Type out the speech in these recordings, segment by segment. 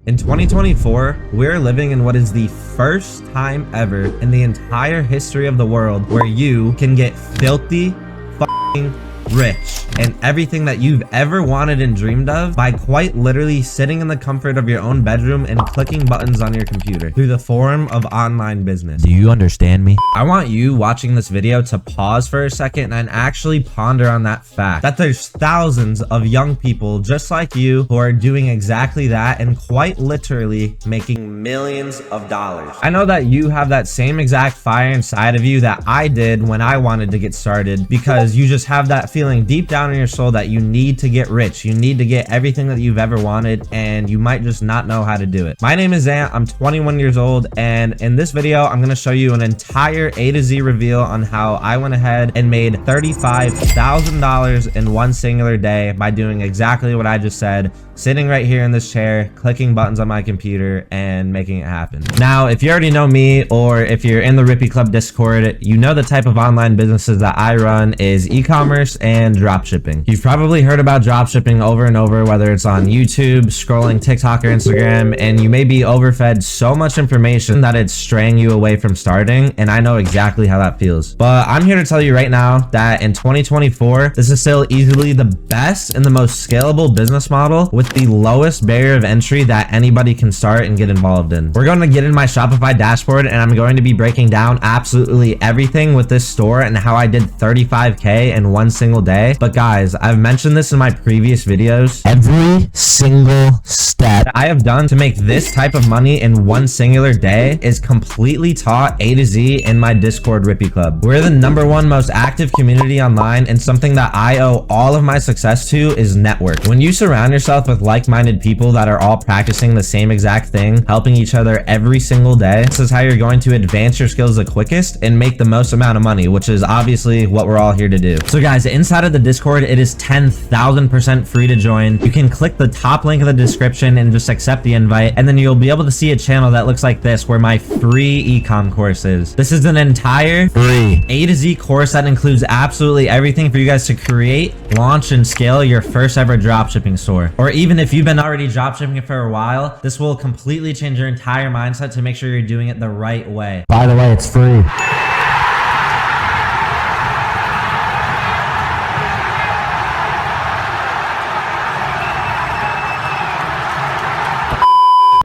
In 2024, we're living in what is the first time ever in the entire history of the world where you can get filthy f***ing rich and everything that you've ever wanted and dreamed of by quite literally sitting in the comfort of your own bedroom and clicking buttons on your computer through the form of online business. Do you understand me? I want you watching this video to pause for a second and actually ponder on that fact that there's thousands of young people just like you who are doing exactly that and quite literally making millions of dollars. I know that you have that same exact fire inside of you that I did when I wanted to get started, because you just have that feeling deep down in your soul that you need to get rich. You need to get everything that you've ever wanted, and you might just not know how to do it. My name is Zant. I'm 21 years old, and in this video, I'm going to show you an entire A to Z reveal on how I went ahead and made $35,000 in one singular day by doing exactly what I just said, sitting right here in this chair, clicking buttons on my computer and making it happen. Now, if you already know me, or if you're in the Rippy Club Discord, you know the type of online businesses that I run is e-commerce and dropshipping. You've probably heard about dropshipping over and over, whether it's on YouTube, scrolling TikTok or Instagram, and you may be overfed so much information that it's straying you away from starting, and I know exactly how that feels. But I'm here to tell you right now that in 2024, this is still easily the best and the most scalable business model with the lowest barrier of entry that anybody can start and get involved in. We're going to get in my Shopify dashboard, and I'm going to be breaking down absolutely everything with this store and how I did 35K in one single day. But guys, I've mentioned this in my previous videos. Every single step that I have done to make this type of money in one singular day is completely taught A to Z in my Discord Rippy Club. We're the #1 most active community online, and something that I owe all of my success to is network. When you surround yourself with like-minded people that are all practicing the same exact thing, helping each other every single day, this is how you're going to advance your skills the quickest and make the most amount of money, which is obviously what we're all here to do. So guys, inside of the Discord, it is 10,000% free to join. You can click the top link in the description and just accept the invite, and then you'll be able to see a channel that looks like this where my free ecom course is. This is an entire free A to Z course that includes absolutely everything for you guys to create, launch, and scale your first ever dropshipping store. Or even if you've been already dropshipping for a while, this will completely change your entire mindset to make sure you're doing it the right way. By the way, it's free.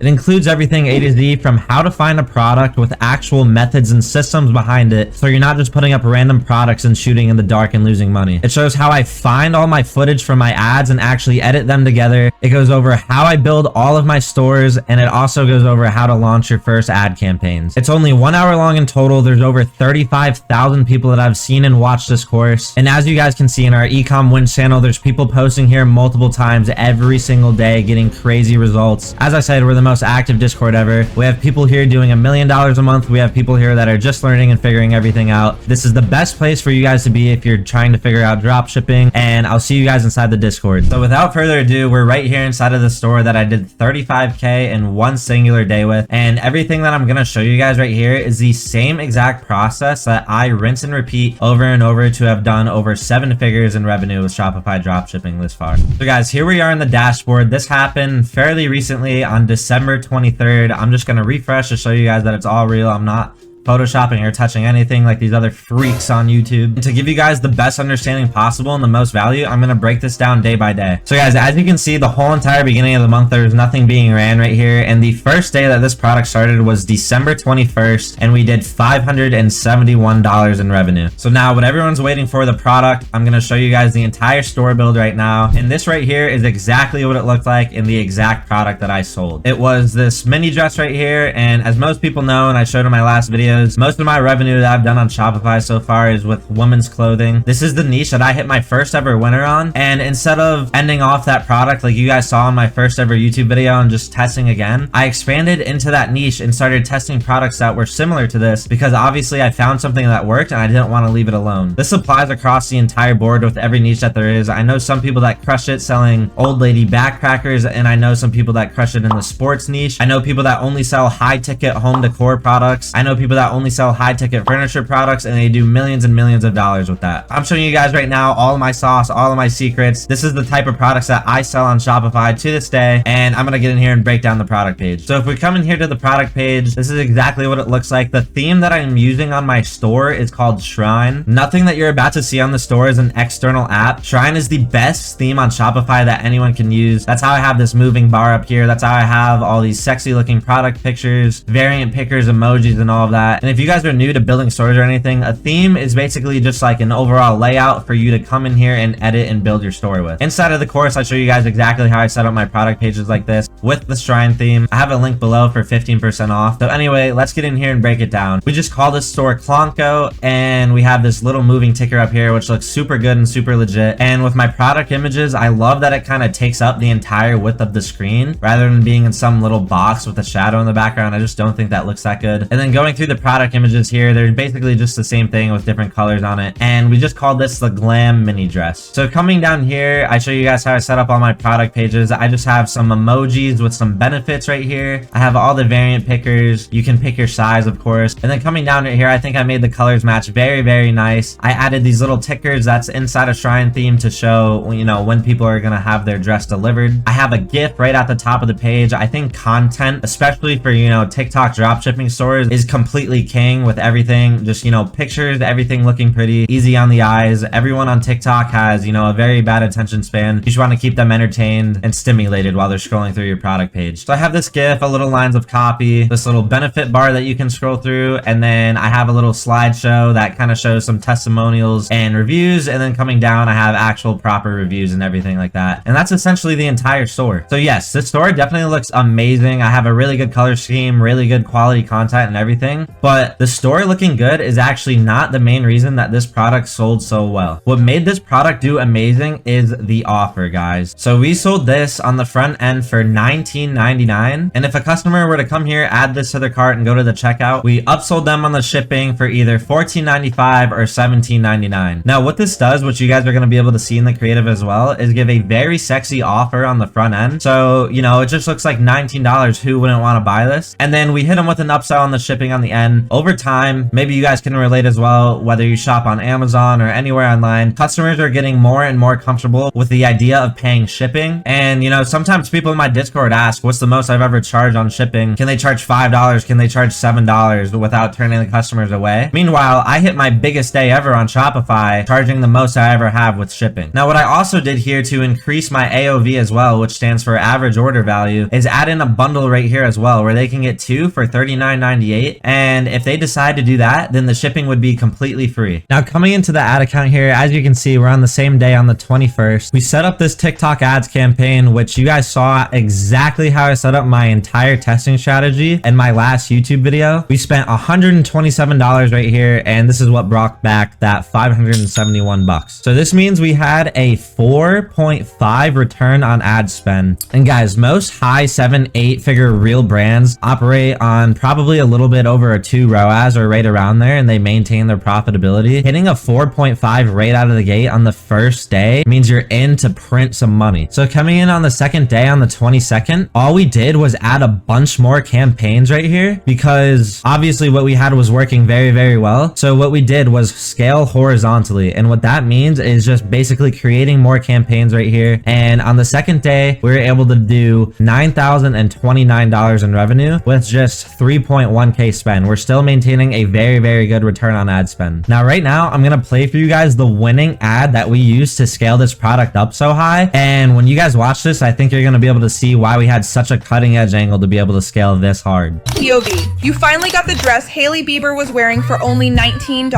It includes everything A to Z, from how to find a product with actual methods and systems behind it, so you're not just putting up random products and shooting in the dark and losing money. It shows how I find all my footage from my ads and actually edit them together. It goes over how I build all of my stores, and it also goes over how to launch your first ad campaigns. It's only 1 hour long in total. There's over 35,000 people that I've seen and watched this course. And as you guys can see in our Ecom Wins channel, there's people posting here multiple times every single day, getting crazy results. As I said, we're the most active Discord ever. We have people here doing $1 million a month. We have people here that are just learning and figuring everything out. This is the best place for you guys to be if you're trying to figure out drop shipping, and I'll see you guys inside the Discord. So without further ado, we're right here inside of the store that I did 35K in one singular day with, and everything that I'm gonna show you guys right here is the same exact process that I rinse and repeat over and over to have done over 7 figures in revenue with Shopify dropshipping this far. So guys, here we are in the dashboard. This happened fairly recently on December 23rd. I'm just gonna refresh to show you guys that it's all real. I'm not photoshopping or touching anything like these other freaks on YouTube. And to give you guys the best understanding possible and the most value, I'm gonna break this down day by day. So guys, as you can see, the whole entire beginning of the month, there was nothing being ran right here, and the first day that this product started was December 21st, and we did $571 in revenue. So now what everyone's waiting for, the product, I'm gonna show you guys the entire store build right now, and this right here is exactly what it looked like in the exact product that I sold. It was this mini dress right here, and as most people know, and I showed in my last video, most of my revenue that I've done on Shopify so far is with women's clothing. This is the niche that I hit my first ever winner on, and instead of ending off that product like you guys saw in my first ever YouTube video and just testing again, I expanded into that niche and started testing products that were similar to this, because obviously I found something that worked and I didn't want to leave it alone. This applies across the entire board with every niche that there is. I know some people that crush it selling old lady backpackers, and I know some people that crush it in the sports niche. I know people that only sell high ticket home decor products. I know people that that only sell high ticket furniture products, and they do millions and millions of dollars with that. I'm showing you guys right now all of my sauce, all of my secrets. This is the type of products that I sell on Shopify to this day, and I'm gonna get in here and break down the product page. So if we come in here to the product page, this is exactly what it looks like. The theme that I'm using on my store is called Shrine. Nothing that you're about to see on the store is an external app. Shrine is the best theme on Shopify that anyone can use. That's how I have this moving bar up here. That's how I have all these sexy looking product pictures, variant pickers, emojis, and all of that. And if you guys are new to building stores or anything, a theme is basically just like an overall layout for you to come in here and edit and build your store with. Inside of the course, I show you guys exactly how I set up my product pages like this with the Shrine theme. I have a link below for 15% off. So anyway, let's get in here and break it down. We just call this store Klonko, and we have this little moving ticker up here, which looks super good and super legit. And with my product images, I love that it kind of takes up the entire width of the screen rather than being in some little box with a shadow in the background. I just don't think that looks that good. And then going through the product images here, they're basically just the same thing with different colors on it. And we just called this the Glam Mini Dress. So coming down here, I show you guys how I set up all my product pages. I just have some emojis with some benefits right here. I have all the variant pickers. You can pick your size, of course. And then coming down right here, I think I made the colors match very, very nice. I added these little tickers that's inside a Shrine theme to show, you know, when people are gonna have their dress delivered. I have a GIF right at the top of the page. I think content, especially for, you know, TikTok dropshipping stores, is completely king with everything. Just, you know, pictures, everything looking pretty, easy on the eyes. Everyone on TikTok has, you know, a very bad attention span. You just want to keep them entertained and stimulated while they're scrolling through your product page. So I have this GIF, a little lines of copy, this little benefit bar that you can scroll through, and then I have a little slideshow that kind of shows some testimonials and reviews, and then coming down I have actual proper reviews and everything like that. And that's essentially the entire store. So yes, this store definitely looks amazing. I have a really good color scheme, really good quality content and everything, but the store looking good is actually not the main reason that this product sold so well. What made this product do amazing is the offer, guys. So we sold this on the front end for $19.99, and if a customer were to come here, add this to their cart and go to the checkout, we upsold them on the shipping for either $14.95 or $17.99. Now what this does, which you guys are going to be able to see in the creative as well, is give a very sexy offer on the front end. So, you know, it just looks like $19. Who wouldn't want to buy this? And then we hit them with an upsell on the shipping on the end. Over time, maybe you guys can relate as well, whether you shop on Amazon or anywhere online, customers are getting more and more comfortable with the idea of paying shipping. And, you know, sometimes people in my Discord ask, what's the most I've ever charged on shipping? Can they charge $5? Can they charge $7 without turning the customers away? Meanwhile, I hit my biggest day ever on Shopify, charging the most I ever have with shipping. Now, what I also did here to increase my AOV as well, which stands for average order value, is add in a bundle right here as well, where they can get two for $39.98. And if they decide to do that, then the shipping would be completely free. Now, coming into the ad account here, as you can see, we're on the same day on the 21st. We set up this TikTok ads campaign, which you guys saw exactly how I set up my entire testing strategy in my last YouTube video. We spent $127 right here, and this is what brought back that 571 bucks. So this means we had a 4.5 return on ad spend. And guys, most high 7-8 figure real brands operate on probably a little bit over a 2 ROAS or right around there, and they maintain their profitability. Hitting a 4.5 right out of the gate on the first day means you're in to print some money. So coming in on the second day, on the 22nd, all we did was add a bunch more campaigns right here, because obviously what we had was working very, very well. So what we did was scale horizontally, and what that means is just basically creating more campaigns right here. And on the second day, we were able to do $9,029 in revenue with just 3.1k spend. We're still maintaining a very, very good return on ad spend. Now, right now, I'm gonna play for you guys the winning ad that we used to scale this product up so high. And when you guys watch this, I think you're gonna be able to see why we had such a cutting edge angle to be able to scale this hard. POV, you finally got the dress Hailey Bieber was wearing for only $19.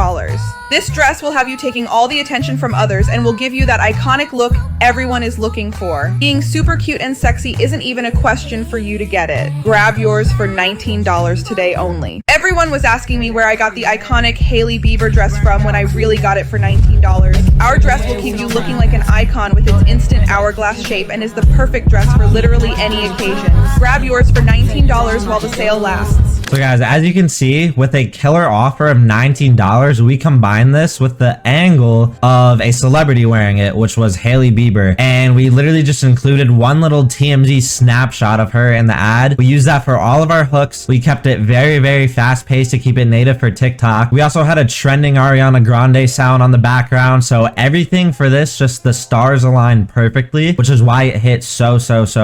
This dress will have you taking all the attention from others and will give you that iconic look everyone is looking for. Being super cute and sexy isn't even a question for you to get it. Grab yours for $19 today only. Everyone was asking me where I got the iconic Hailey Bieber dress from when I really got it for $19. Our dress will keep you looking like an icon with its instant hourglass shape and is the perfect dress for literally any occasion. Grab yours for $19 while the sale lasts. So guys, as you can see, with a killer offer of $19, we combined this with the angle of a celebrity wearing it, which was Hailey Bieber. And we literally just included one little TMZ snapshot of her in the ad. We used that for all of our hooks. We kept it very, very fast paced to keep it native for TikTok. We also had a trending Ariana Grande sound on the background. So everything for this, just the stars aligned perfectly, which is why it hit so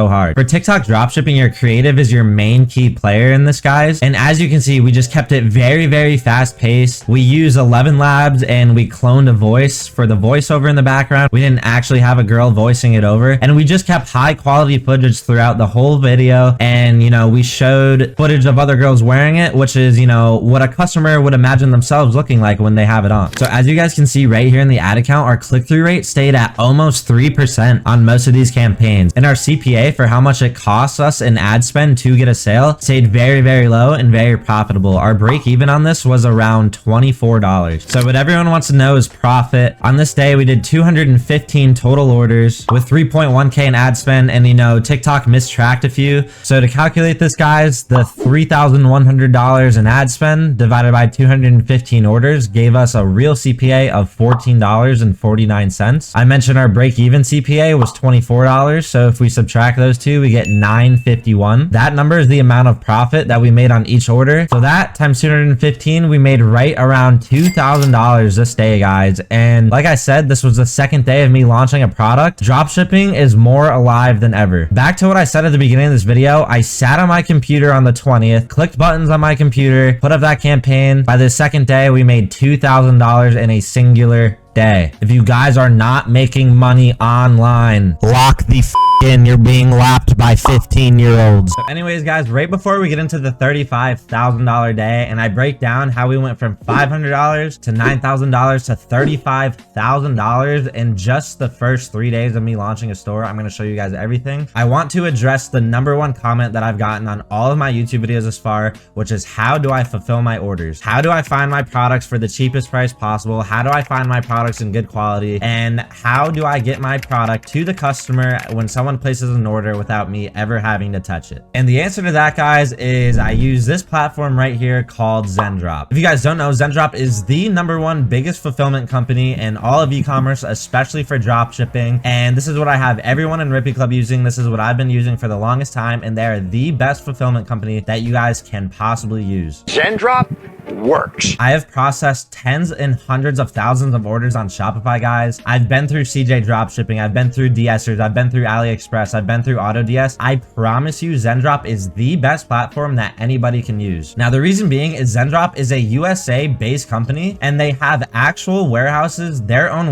hard. For TikTok dropshipping, your creative is your main key player in this, guys. And as you can see, we just kept it very, very fast paced. We used 11 labs and we cloned a voice for the voiceover in the background. We didn't actually have a girl voicing it over, and we just kept high quality footage throughout the whole video. And you know, we showed footage of other girls wearing it, which is, you know, what a customer would imagine themselves looking like when they have it on. So as you guys can see right here in the ad account, our click-through rate stayed at almost 3% on most of these campaigns, and our CPA for how much it costs us in ad spend to get a sale stayed very, very low and very profitable. Our break even on this was around $24. So what everyone wants to know is profit. On this day, we did 215 total orders with 3.1K in ad spend, and you know, TikTok mistracked a few. So to calculate this, guys, the $3,100 in ad spend divided by 215 orders gave us a real CPA of $14.49. I mentioned our break-even CPA was $24, so if we subtract those two, we get $9.51. That number is the amount of profit that we made on each order. So that times 215, we made right around $2,000 this day, guys. And like I said, this was the second day of me launching a product. Dropshipping is more alive than ever. Back to what I said at the beginning of this video, I sat on my computer on the 20th, clicked buttons on my computer, put up that campaign. By the second day, we made $2,000 in a singular day. If you guys are not making money online, Lock the in. You're being lapped by 15-year-olds. So anyways, guys, right before we get into the $35,000 day and I break down how we went from $500 to $9,000 to $35,000 in just the first 3 days of me launching a store, I'm going to show you guys everything. I want to address the #1 comment that I've gotten on all of my YouTube videos thus far, which is, how do I fulfill my orders? How do I find my products for the cheapest price possible? How do I find my products in good quality? And how do I get my product to the customer when someone places an order without me ever having to touch it? And the answer to that, guys, is I use this platform right here called Zendrop. If you guys don't know, Zendrop is the #1 biggest fulfillment company in all of e-commerce, especially for drop shipping. And this is what I have everyone in Rippy Club using. This is what I've been using for the longest time, and they're the best fulfillment company that you guys can possibly use. Zendrop works. I have processed tens and hundreds of thousands of orders on Shopify, guys. I've been through CJ Dropshipping, I've been through DSers, I've been through AliExpress, I've been through AutoDS. I promise you, Zendrop is the best platform that anybody can use. Now, the reason being is Zendrop is a USA-based company, and they have actual warehouses, their own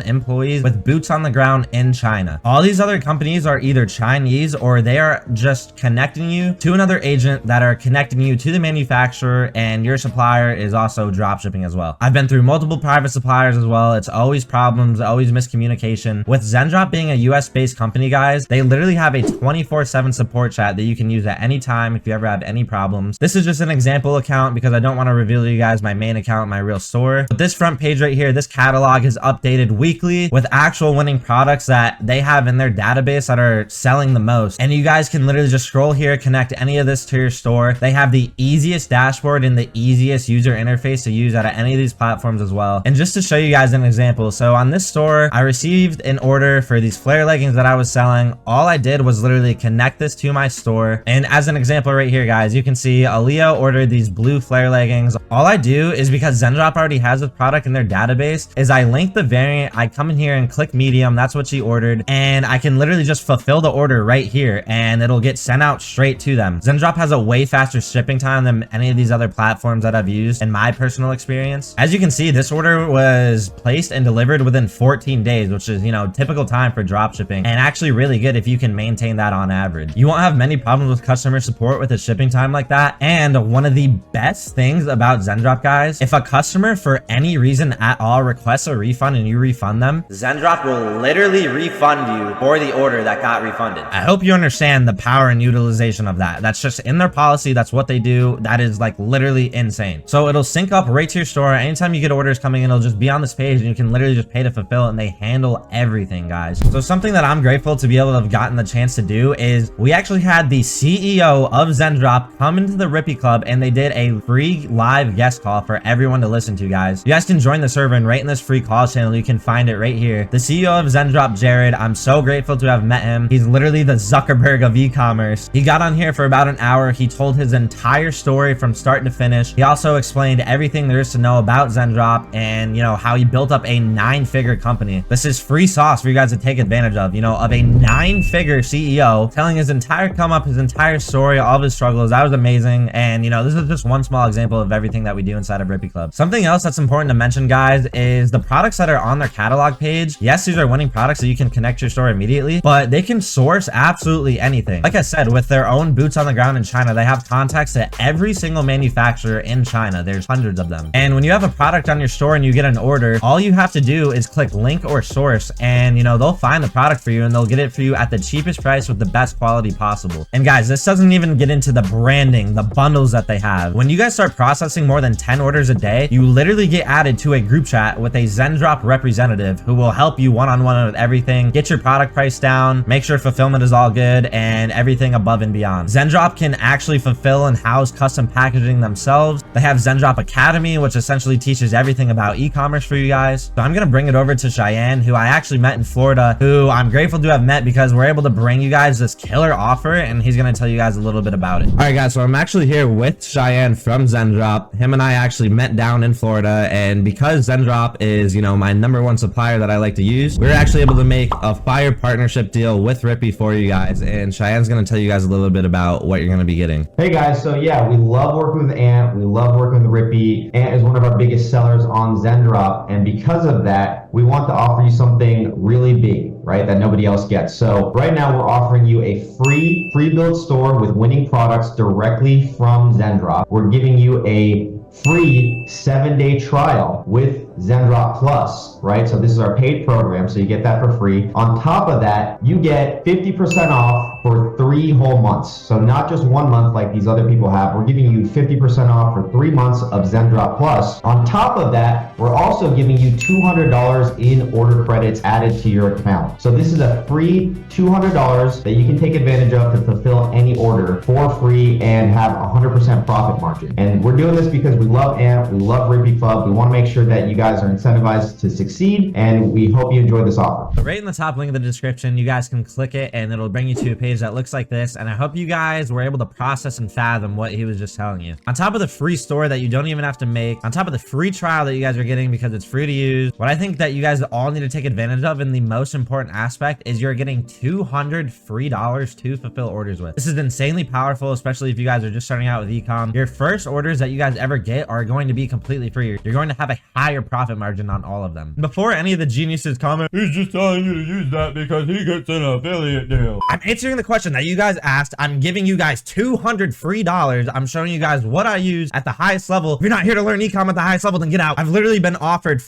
employees with boots on the ground in China. All these other companies are either Chinese or they are just connecting you to another agent that are connecting you to the manufacturer, and your supplier is also dropshipping as well. I've been through multiple private suppliers as well. It's always problems, always miscommunication. With Zendrop being a US-based company, guys, they literally have a 24/7 support chat that you can use at any time if you ever have any problems. This is just an example account because I don't want to reveal to you guys my main account, my real store. But this front page right here, this catalog is updated weekly with actual winning products that they have in their database that are selling the most. And you guys can literally just scroll here, connect any of this to your store. They have the easiest dashboard and the easiest user interface to use out of any of these platforms as well. And just to show you guys an example, so on this store, I received an order for these flare leggings that I was selling. All I did was literally connect this to my store. And as an example right here, guys, you can see Aaliyah ordered these blue flare leggings. All I do is, because Zendrop already has this product in their database, is I link the variant, I come in here and click medium, that's what she ordered, and I can literally just fulfill the order right here and it'll get sent out straight to them. Zendrop has a way faster shipping time than any of these other platforms that I've used in my personal experience. As you can see, this order was placed and delivered within 14 days, which is, you know, typical time for dropshipping, and actually really good if you can maintain that on average. You won't have many problems with customer support with a shipping time like that. And one of the best things about Zendrop, guys, if a customer for any reason at all requests a refund and you refund them, Zendrop will literally refund you for the order that got refunded. I hope you understand the power and utilization of that. That's just in their policy. That's what they do. That is like literally literally insane. So it'll sync up right to your store. Anytime you get orders coming in, it'll just be on this page and you can literally just pay to fulfill, and they handle everything, guys. So something that I'm grateful to be able to have gotten the chance to do is we actually had the CEO of Zendrop come into the Rippy Club, and they did a free live guest call for everyone to listen to, guys. You guys can join the server, and right in this free calls channel, you can find it right here. The CEO of Zendrop, Jared, I'm so grateful to have met him. He's literally the Zuckerberg of e-commerce. He got on here for about an hour. He told his entire story from start to finish. He also explained everything there is to know about Zendrop and, you know, how he built up a 9-figure company. This is free sauce for you guys to take advantage of, you know, of a 9-figure CEO telling his entire come up, his entire story, all of his struggles. That was amazing. And, you know, this is just one small example of everything that we do inside of Rippy Club. Something else that's important to mention, guys, is the products that are on their catalog page. Yes, these are winning products so you can connect your store immediately, but they can source absolutely anything. Like I said, with their own boots on the ground in China, they have contacts to every single manufacturer in China. There's hundreds of them. And when you have a product on your store and you get an order, all you have to do is click link or source, and, you know, they'll find the product for you and they'll get it for you at the cheapest price with the best quality possible. And guys, this doesn't even get into the branding, the bundles that they have. When you guys start processing more than 10 orders a day, you literally get added to a group chat with a Zendrop representative who will help you one-on-one with everything, get your product price down, make sure fulfillment is all good, and everything above and beyond. Zendrop can actually fulfill and house custom packaging themselves. They have Zendrop Academy, which essentially teaches everything about e-commerce for you guys. So I'm gonna bring it over to Cheyenne, who I actually met in Florida, who I'm grateful to have met because we're able to bring you guys this killer offer, and he's gonna tell you guys a little bit about it. All right, guys, so I'm actually here with Cheyenne from Zendrop. Him and I actually met down in Florida, and because Zendrop is, you know, my #1 supplier that I like to use, we're actually able to make a fire partnership deal with Rippy for you guys, and Cheyenne's gonna tell you guys a little bit about what you're gonna be getting. Hey guys, so yeah, we love working with Ant. We love working with Rippy. Ant is one of our biggest sellers on Zendrop, and because of that, we want to offer you something really big, right, that nobody else gets. So right now we're offering you a free pre-built store with winning products directly from Zendrop. We're giving you a free 7-day trial with Zendrop Plus, right? So this is our paid program, so you get that for free. On top of that, you get 50% off for 3 whole months. So not just 1 month like these other people have. We're giving you 50% off for 3 months of Zendrop Plus. On top of that, we're also giving you $200 in order credits added to your account. So this is a free $200 that you can take advantage of to fulfill any order for free and have 100% profit margin. And we're doing this because we love Ant, we love Rippy Club. We want to make sure that you guys are incentivized to succeed, and we hope you enjoy this offer. Right in the top link in the description, you guys can click it and it'll bring you to a page that looks like this, and I hope you guys were able to process and fathom what he was just telling you. On top of the free store that you don't even have to make, on top of the free trial that you guys are getting because it's free to use, what I think that you guys all need to take advantage of, and the most important aspect, is you're getting $200 free to fulfill orders with. This is insanely powerful, especially if you guys are just starting out with ecom. Your first orders that you guys ever get are going to be completely free. You're going to have a higher profit margin on all of them. Before any of the geniuses comment, he's just telling you to use that because he gets an affiliate deal, I'm answering the question that you guys asked. I'm giving you guys $200 free. I'm showing you guys what I use at the highest level. If you're not here to learn ecom at the highest level, then get out. I've literally been offered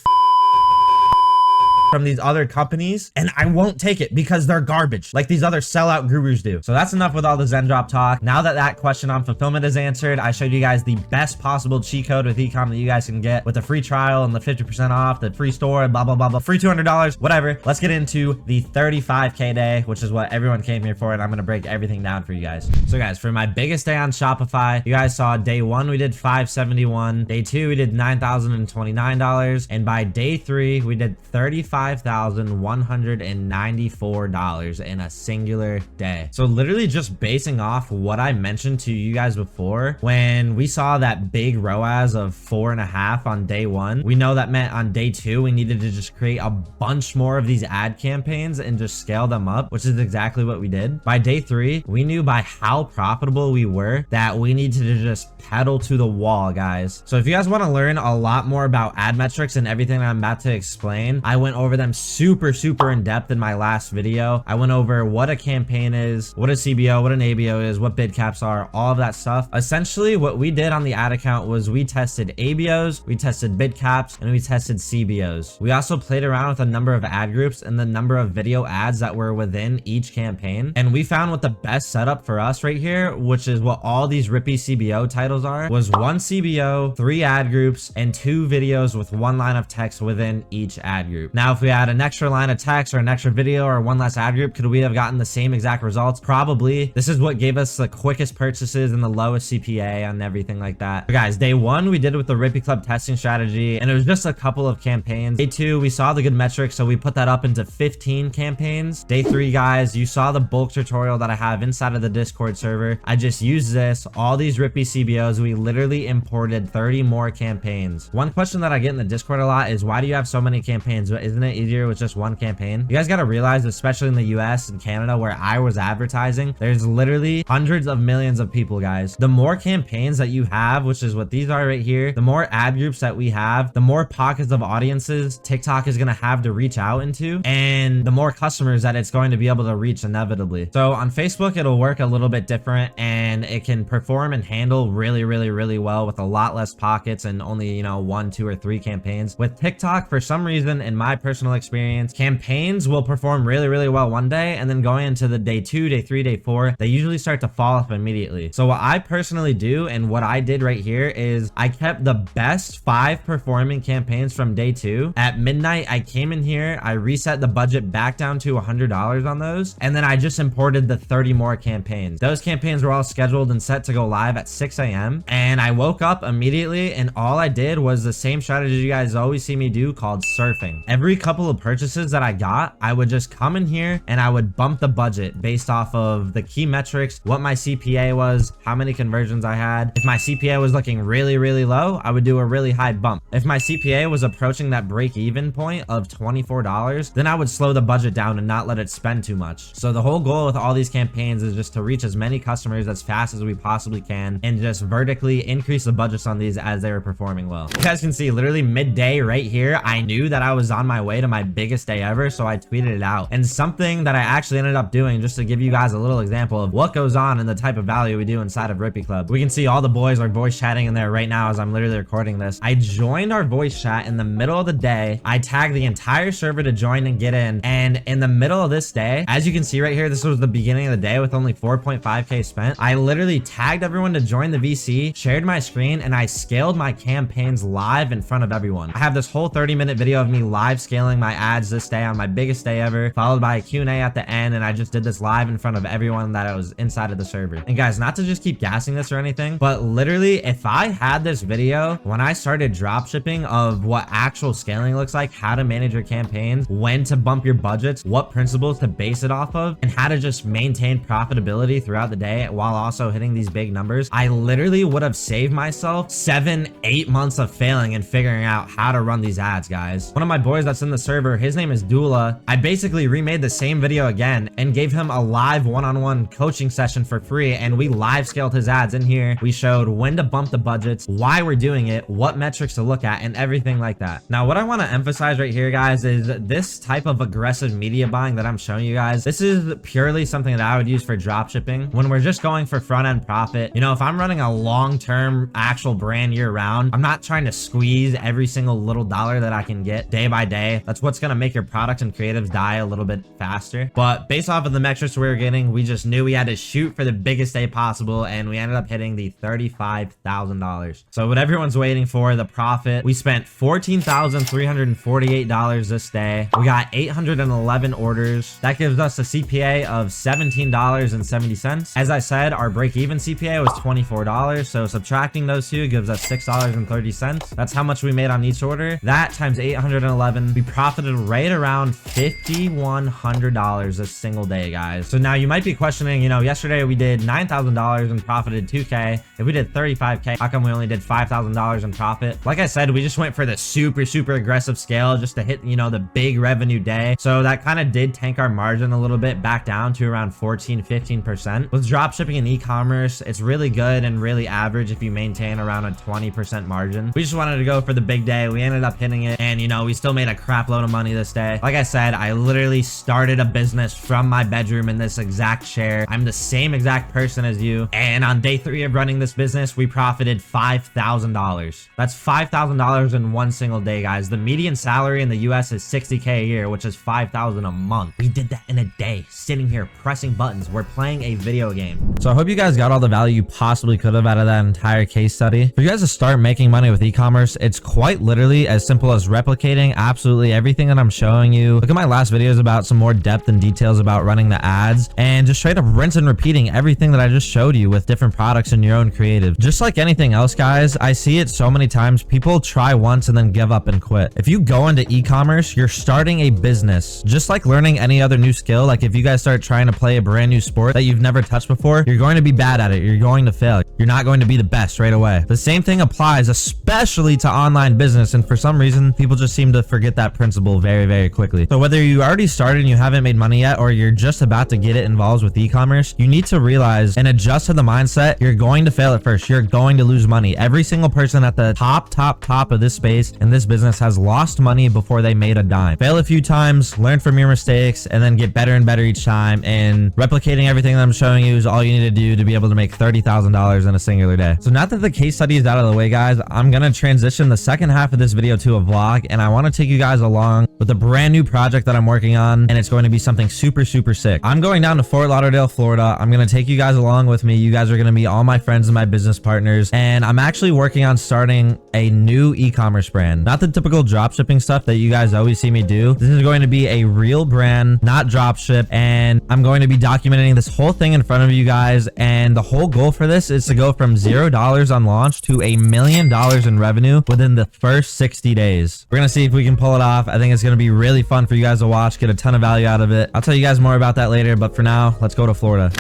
from these other companies, and I won't take it because they're garbage like these other sellout gurus do. So that's enough with all the Zendrop talk. Now that that question on fulfillment is answered, I showed you guys the best possible cheat code with ecom that you guys can get with the free trial and the 50% off, the free store, blah blah blah blah, free $200, whatever. Let's get into the 35K day, which is what everyone came here for, and I'm gonna break everything down for you guys. So guys, for my biggest day on Shopify, you guys saw day 1 we did $571, day 2 we did $9,029, and by day 3 we did $35,194 in a singular day. So literally just basing off what I mentioned to you guys before, when we saw that big ROAS of 4.5 on day 1, we know that meant on day 2 we needed to just create a bunch more of these ad campaigns and just scale them up, which is exactly what we did. By day 3, we knew by how profitable we were that we needed to just pedal to the wall, guys. So if you guys want to learn a lot more about ad metrics and everything that I'm about to explain, I went over over them super in depth in my last video. I went over what a campaign is, what a CBO, what an ABO is, what bid caps are, all of that stuff. Essentially, what we did on the ad account was we tested ABOs, we tested bid caps, and we tested CBOs. We also played around with a number of ad groups and the number of video ads that were within each campaign. And we found what the best setup for us right here, which is what all these rippy CBO titles are, was 1 CBO, 3 ad groups, and 2 videos with 1 line of text within each ad group. Now, if we had an extra line of text or an extra video or 1 less ad group, could we have gotten the same exact results? Probably. This is what gave us the quickest purchases and the lowest CPA and everything like that. But guys, day 1, we did it with the Rippy Club testing strategy, and it was just a couple of campaigns. Day 2, we saw the good metrics, so we put that up into 15 campaigns. Day 3, guys, you saw the bulk tutorial that I have inside of the Discord server. I just used this, all these Rippy CBOs. We literally imported 30 more campaigns. One question that I get in the Discord a lot is, why do you have so many campaigns? Isn't it easier with just 1 campaign? You guys got to realize, especially in the US and Canada where I was advertising, there's literally hundreds of millions of people, guys. The more campaigns that you have, which is what these are right here, the more ad groups that we have, the more pockets of audiences TikTok is going to have to reach out into, and the more customers that it's going to be able to reach inevitably. So on Facebook, it'll work a little bit different, and it can perform and handle really well with a lot less pockets and only, 1, 2, or 3 campaigns. With TikTok, for some reason, in my personal experience, campaigns will perform really well one day, and then going into the day 2, day 3, day 4, they usually start to fall off immediately. So what I personally do, and what I did right here, is I kept the best 5 performing campaigns from day 2. At midnight, I came in here, I reset the budget back down to $100 on those, and then I just imported the 30 more campaigns. Those campaigns were all scheduled and set to go live at 6 a.m. and I woke up immediately, and all I did was the same strategy you guys always see me do, called surfing. Every couple of purchases that I got, I would just come in here and I would bump the budget based off of the key metrics, what my CPA was, how many conversions I had. If my CPA was looking really low, I would do a really high bump. If my CPA was approaching that break-even point of $24, then I would slow the budget down and not let it spend too much. So the whole goal with all these campaigns is just to reach as many customers as fast as we possibly can and just vertically increase the budgets on these as they were performing well. You guys can see literally midday right here, I knew that I was on my way to my biggest day ever, so I tweeted it out. And something that I actually ended up doing, just to give you guys a little example of what goes on and the type of value we do inside of Rippy Club. We can see all the boys are voice chatting in there right now as I'm literally recording this. I joined our voice chat in the middle of the day. I tagged the entire server to join and get in, and in the middle of this day, as you can see right here, this was the beginning of the day with only 4.5k spent. I literally tagged everyone to join the VC, shared my screen, and I scaled my campaigns live in front of everyone. I have this whole 30-minute video of me live scaling my ads this day on my biggest day ever, followed by a Q&A at the end, and I just did this live in front of everyone that was inside of the server. And guys, not to just keep gassing this or anything, but literally, if I had this video when I started dropshipping of what actual scaling looks like, how to manage your campaigns, when to bump your budgets, what principles to base it off of, and how to just maintain profitability throughout the day while also hitting these big numbers, I literally would have saved myself 7-8 months of failing and figuring out how to run these ads, guys. One of my boys that's in the server, his name is Dula. I basically remade the same video again and gave him a live one-on-one coaching session for free, and we live scaled his ads in here. We showed when to bump the budgets, why we're doing it, what metrics to look at, and everything like that. Now, what I want to emphasize right here, guys, is this type of aggressive media buying that I'm showing you guys. This is purely something that I would use for dropshipping when we're just going for front-end profit. If I'm running a long-term actual brand year-round, I'm not trying to squeeze every single little dollar that I can get day by day. That's what's going to make your product and creatives die a little bit faster. But based off of the metrics we were getting, we just knew we had to shoot for the biggest day possible, and we ended up hitting the $35,000. So what everyone's waiting for, the profit, we spent $14,348 this day. We got 811 orders. That gives us a CPA of $17.70. As I said, our break-even CPA was $24, so subtracting those two gives us $6.30. That's how much we made on each order. That times 811, we profited right around $5,100 a single day, guys. So now you might be questioning, yesterday we did $9,000 and profited 2K. If we did 35K, how come we only did $5,000 in profit? Like I said, we just went for the super aggressive scale just to hit, the big revenue day. So that kind of did tank our margin a little bit back down to around 14-15%. With dropshipping and e-commerce, it's really good and really average if you maintain around a 20% margin. We just wanted to go for the big day. We ended up hitting it, and we still made a crap crap load of money this day. Like I said, I literally started a business from my bedroom in this exact chair. I'm the same exact person as you. And on day 3 of running this business, we profited $5,000. That's $5,000 in one single day, guys. The median salary in the US is $60K a year, which is $5,000 a month. We did that in a day, sitting here pressing buttons. We're playing a video game. So I hope you guys got all the value you possibly could have out of that entire case study. For you guys to start making money with e-commerce, it's quite literally as simple as replicating absolutely everything that I'm showing you. Look at my last videos about some more depth and details about running the ads, and just straight up rinse and repeating everything that I just showed you with different products in your own creative. Just like anything else, guys, I see it so many times. People try once and then give up and quit. If you go into e-commerce, you're starting a business. Just like learning any other new skill, like if you guys start trying to play a brand new sport that you've never touched before, you're going to be bad at it. You're going to fail. You're not going to be the best right away. The same thing applies, especially to online business, and for some reason, people just seem to forget that principle very, very quickly. So whether you already started and you haven't made money yet, or you're just about to get it involved with e-commerce, you need to realize and adjust to the mindset you're going to fail at first. You're going to lose money. Every single person at the top of this space in this business has lost money before they made a dime. Fail a few times, learn from your mistakes, and then get better and better each time. And replicating everything that I'm showing you is all you need to do to be able to make $30,000 in a singular day. So now that the case study is out of the way, guys, I'm gonna transition the second half of this video to a vlog, and I want to take you guys along with a brand new project that I'm working on, and it's going to be something super, super sick. I'm going down to Fort Lauderdale, Florida. I'm gonna take you guys along with me. You guys are gonna be all my friends and my business partners, and I'm actually working on starting a new e-commerce brand. Not the typical dropshipping stuff that you guys always see me do. This is going to be a real brand, not dropship, and I'm going to be documenting this whole thing in front of you guys, and the whole goal for this is to go from $0 on launch to $1 million in revenue within the first 60 days. We're gonna see if we can pull it off. I think it's gonna be really fun for you guys to watch, get a ton of value out of it. I'll tell you guys more about that later, but for now, let's go to Florida.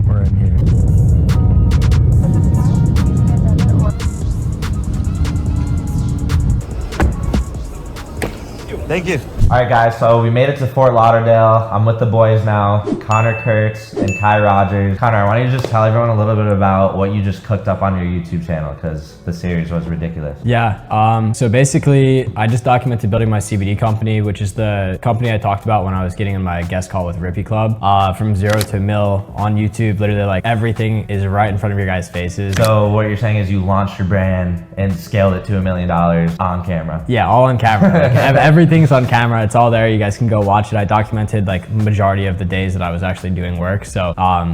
We're in here. Thank you. All right, guys, so we made it to Fort Lauderdale. I'm with the boys now, Connor Kurtz and Kai Rogers. Connor, why don't you just tell everyone a little bit about what you just cooked up on your YouTube channel, because the series was ridiculous. Yeah, so basically, I just documented building my CBD company, which is the company I talked about when I was getting in my guest call with Rippy Club. From 0 to mil on YouTube, literally like everything is right in front of your guys' faces. So what you're saying is you launched your brand and scaled it to $1 million on camera. Yeah, all on camera. Like, everything's on camera. It's all there. You guys can go watch it. I documented like majority of the days that I was actually doing work. So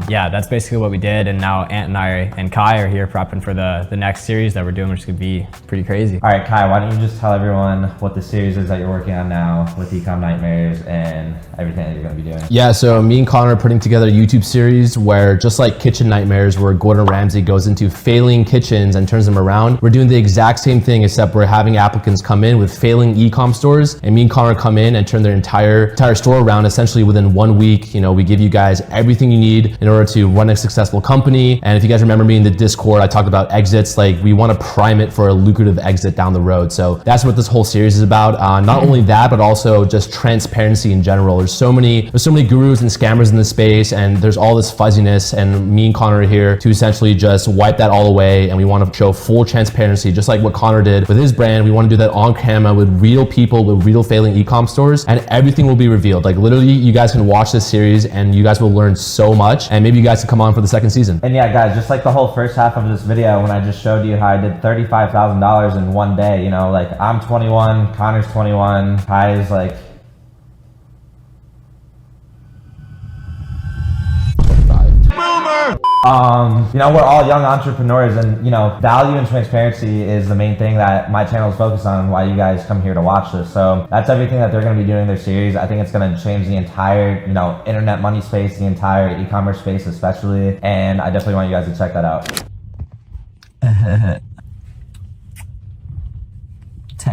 yeah, that's basically what we did. And now Ant and I and Kai are here prepping for the next series that we're doing, which could be pretty crazy. All right, Kai, why don't you just tell everyone what the series is that you're working on now with Ecom Nightmares and everything that you're going to be doing? Yeah, so me and Connor are putting together a YouTube series where, just like Kitchen Nightmares, where Gordon Ramsay goes into failing kitchens and turns them around, we're doing the exact same thing, except we're having applicants come in with failing e-com stores, and me and Connor come in and turn their entire store around essentially within 1 week. You know, we give you guys everything you need in order to run a successful company. And if you guys remember me in the Discord, I talked about exits. Like, we want to prime it for a lucrative exit down the road. So that's what this whole series is about. Not only that, but also just transparency in general. There's so many gurus and scammers in the space, and there's all this fuzziness, and me and Connor are here to essentially just wipe that all away. And we want to show full transparency, just like what Connor did with his brand. We want to do that on camera with real people, with real failing e-com stores, and everything will be revealed. Like, literally, you guys can watch this series and you guys will learn so much, and maybe you guys can come on for the second season. And yeah, guys, just like the whole first half of this video, when I just showed you how I did $35,000 in one day, you know, like, I'm 21, Connor's 21, Kai's like, you know, we're all young entrepreneurs, and, you know, value and transparency is the main thing that my channel is focused on, and why you guys come here to watch this. So that's everything that they're going to be doing in their series. I think it's going to change the entire, you know, internet money space, the entire e-commerce space especially, and I definitely want you guys to check that out.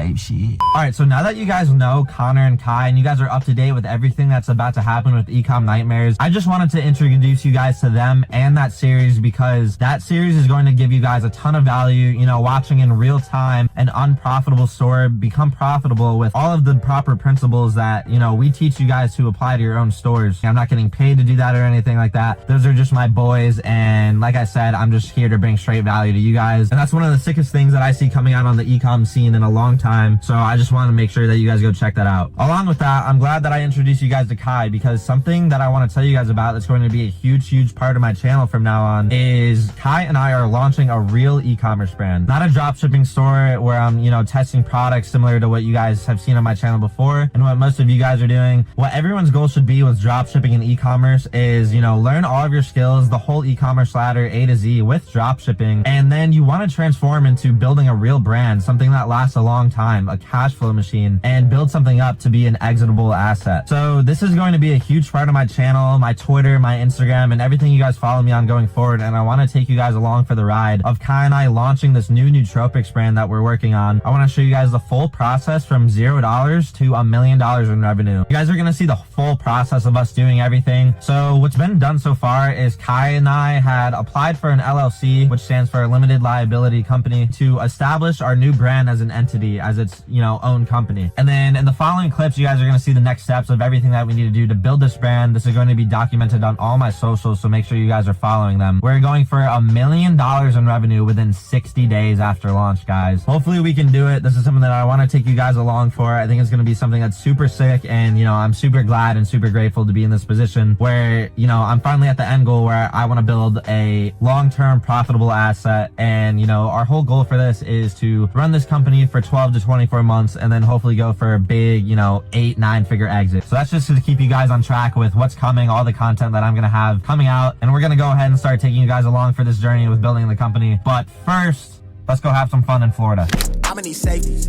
type shit. All right, so now that you guys know Connor and Kai and you guys are up to date with everything that's about to happen with Ecom Nightmares, I just wanted to introduce you guys to them and that series, because that series is going to give you guys a ton of value, you know, watching in real time an unprofitable store become profitable with all of the proper principles that, you know, we teach you guys to apply to your own stores. I'm not getting paid to do that or anything like that. Those are just my boys, and like I said, I'm just here to bring straight value to you guys, and that's one of the sickest things that I see coming out on the ecom scene in a long time. So I just want to make sure that you guys go check that out. Along with that, I'm glad that I introduced you guys to Kai, because something that I want to tell you guys about that's going to be a huge part of my channel from now on is Kai and I are launching a real e-commerce brand, not a drop shipping store where I'm, you know, testing products similar to what you guys have seen on my channel before and what most of you guys are doing. What everyone's goal should be with drop shipping and e-commerce is, you know, learn all of your skills, the whole e-commerce ladder A to Z with drop shipping, and then you want to transform into building a real brand, something that lasts a long time, a cash flow machine, and build something up to be an exitable asset. So this is going to be a huge part of my channel, my Twitter, my Instagram, and everything you guys follow me on going forward, and I want to take you guys along for the ride of Kai and I launching this new nootropics brand that we're working on. I want to show you guys the full process from $0 to $1 million in revenue. You guys are going to see the full process of us doing everything. So what's been done so far is Kai and I had applied for an LLC, which stands for a limited liability company, to establish our new brand as an entity, as its, you know, own company. And then in the following clips, you guys are going to see the next steps of everything that we need to do to build this brand. This is going to be documented on all my socials, so make sure you guys are following them. We're going for $1 million in revenue within 60 days after launch, guys. Hopefully we can do it. This is something that I want to take you guys along for. I think it's going to be something that's super sick, and, you know, I'm super glad and super grateful to be in this position where, you know, I'm finally at the end goal where I want to build a long-term profitable asset. And, you know, our whole goal for this is to run this company for 12 to 24 months and then hopefully go for a big, you know, 8-9 figure exit. So that's just to keep you guys on track with what's coming, all the content that I'm going to have coming out. And we're going to go ahead and start taking you guys along for this journey with building the company. But first, let's go have some fun in Florida. I'ma need safety.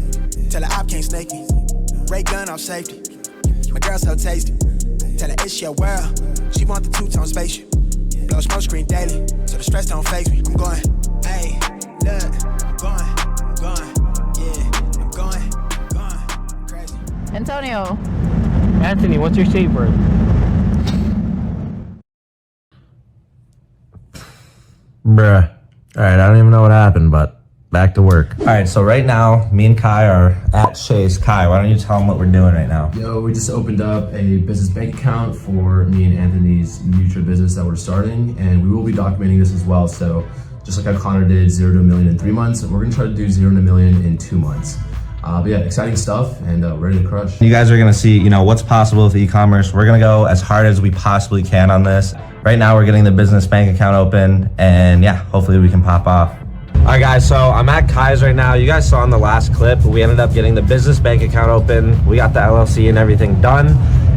Tell her I can't snake me. Ray gun off safety. My girl so tasty. Tell her it's your world. She want the two-tone spaceship. Blow smoke screen daily, so the stress don't faze me. I'm going, hey, look, going, yeah, I'm going, crazy. Antonio. Anthony, what's your safe word? Bruh. All right, I don't even know what happened, but back to work. All right, so right now, me and Kai are at Chase. Kai, why don't you tell them what we're doing right now? Yo, we just opened up a business bank account for me and Anthony's Nutra business that we're starting, and we will be documenting this as well. So just like how Connor did 0 to $1 million in 3 months, we're gonna try to do 0 to $1 million in 2 months. But yeah, exciting stuff, and ready to crush. You guys are gonna see, you know, what's possible with e-commerce. We're gonna go as hard as we possibly can on this. Right now, we're getting the business bank account open, and yeah, hopefully we can pop off. All right, guys, so I'm at Kai's right now. You guys saw in the last clip, we ended up getting the business bank account open. We got the LLC and everything done.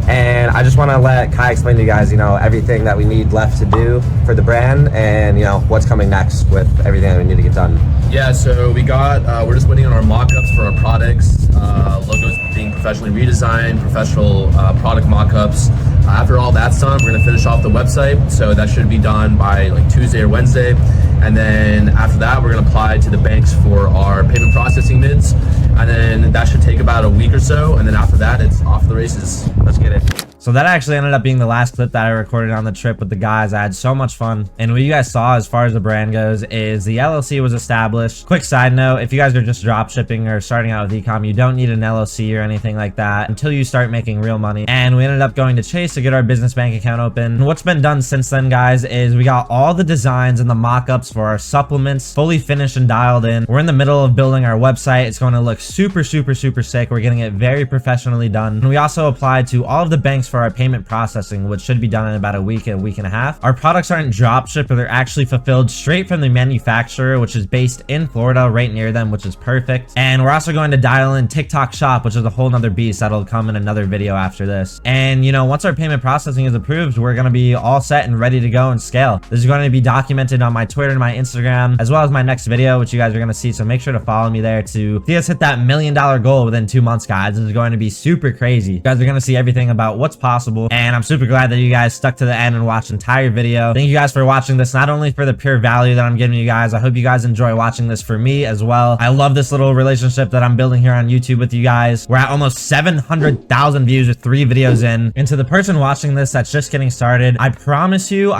And I just want to let Kai explain to you guys, you know, everything that we need left to do for the brand and, you know, what's coming next with everything that we need to get done. Yeah, so we got, we're just waiting on our mock-ups for our products, logos being professionally redesigned, professional product mock-ups. After all that's done, we're gonna finish off the website, so that should be done by like Tuesday or Wednesday. And then after that, we're gonna apply to the banks for our payment processing mids. And then that should take about a week or so. And then after that, it's off to the races. Let's get it. So that actually ended up being the last clip that I recorded on the trip with the guys. I had so much fun. And what you guys saw as far as the brand goes is the LLC was established. Quick side note, if you guys are just drop shipping or starting out with e-com, you don't need an LLC or anything like that until you start making real money. And we ended up going to Chase to get our business bank account open. And what's been done since then, guys, is we got all the designs and the mock-ups for our supplements fully finished and dialed in. We're in the middle of building our website. It's going to look super sick. We're getting it very professionally done. And we also applied to all of the banks for our payment processing, which should be done in about a week and a half. Our products aren't drop shipped, but they're actually fulfilled straight from the manufacturer, which is based in Florida, right near them, which is perfect. And we're also going to dial in TikTok Shop, which is a whole nother beast that'll come in another video after this. And, you know, once our payment processing is approved, we're going to be all set and ready to go and scale. This is going to be documented on my Twitter and my Instagram, as well as my next video, which you guys are going to see. So make sure to follow me there to see us hit that $1 million goal within 2 months, guys. This is going to be super crazy. You guys are going to see everything about what's possible. And I'm super glad that you guys stuck to the end and watched the entire video. Thank you guys for watching this, not only for the pure value that I'm giving you guys. I hope you guys enjoy watching this for me as well. I love this little relationship that I'm building here on YouTube with you guys. We're at almost 700,000 views with 3 videos in. And to the person watching this that's just getting started, I promise you,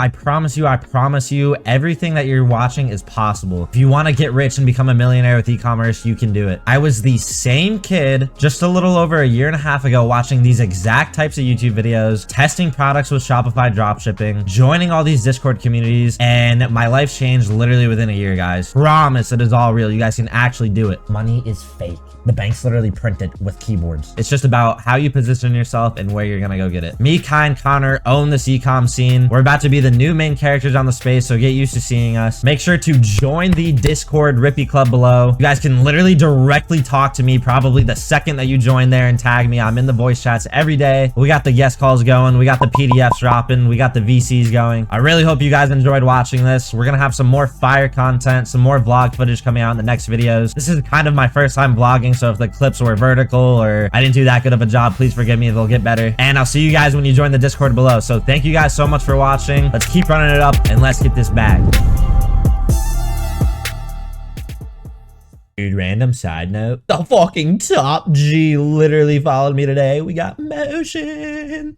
everything that you're watching is possible. If you want to get rich and become a millionaire with e-commerce, you can do it. I was the same kid just a little over a year and a half ago watching these exact types of YouTube videos, testing products with Shopify dropshipping, joining all these Discord communities, and my life changed literally within a year, guys. Promise it is all real. You guys can actually do it. Money is fake. The bank's literally printed with keyboards. It's just about how you position yourself and where you're gonna go get it. Me, Kai, and Connor own this e-com scene. We're about to be the new main characters on the space, so get used to seeing us. Make sure to join the Discord Rippy Club below. You guys can literally directly talk to me probably the second that you join there and tag me. I'm in the voice chats every day. We got the guest calls going. We got the PDFs dropping. We got the VCs going. I really hope you guys enjoyed watching this. We're gonna have some more fire content, some more vlog footage coming out in the next videos. This is kind of my first time vlogging, so if the clips were vertical or I didn't do that good of a job, please forgive me. They'll get better. And I'll see you guys when you join the Discord below. So thank you guys so much for watching. Let's keep running it up and let's get this bag. Dude, random side note. The fucking top G literally followed me today. We got motion.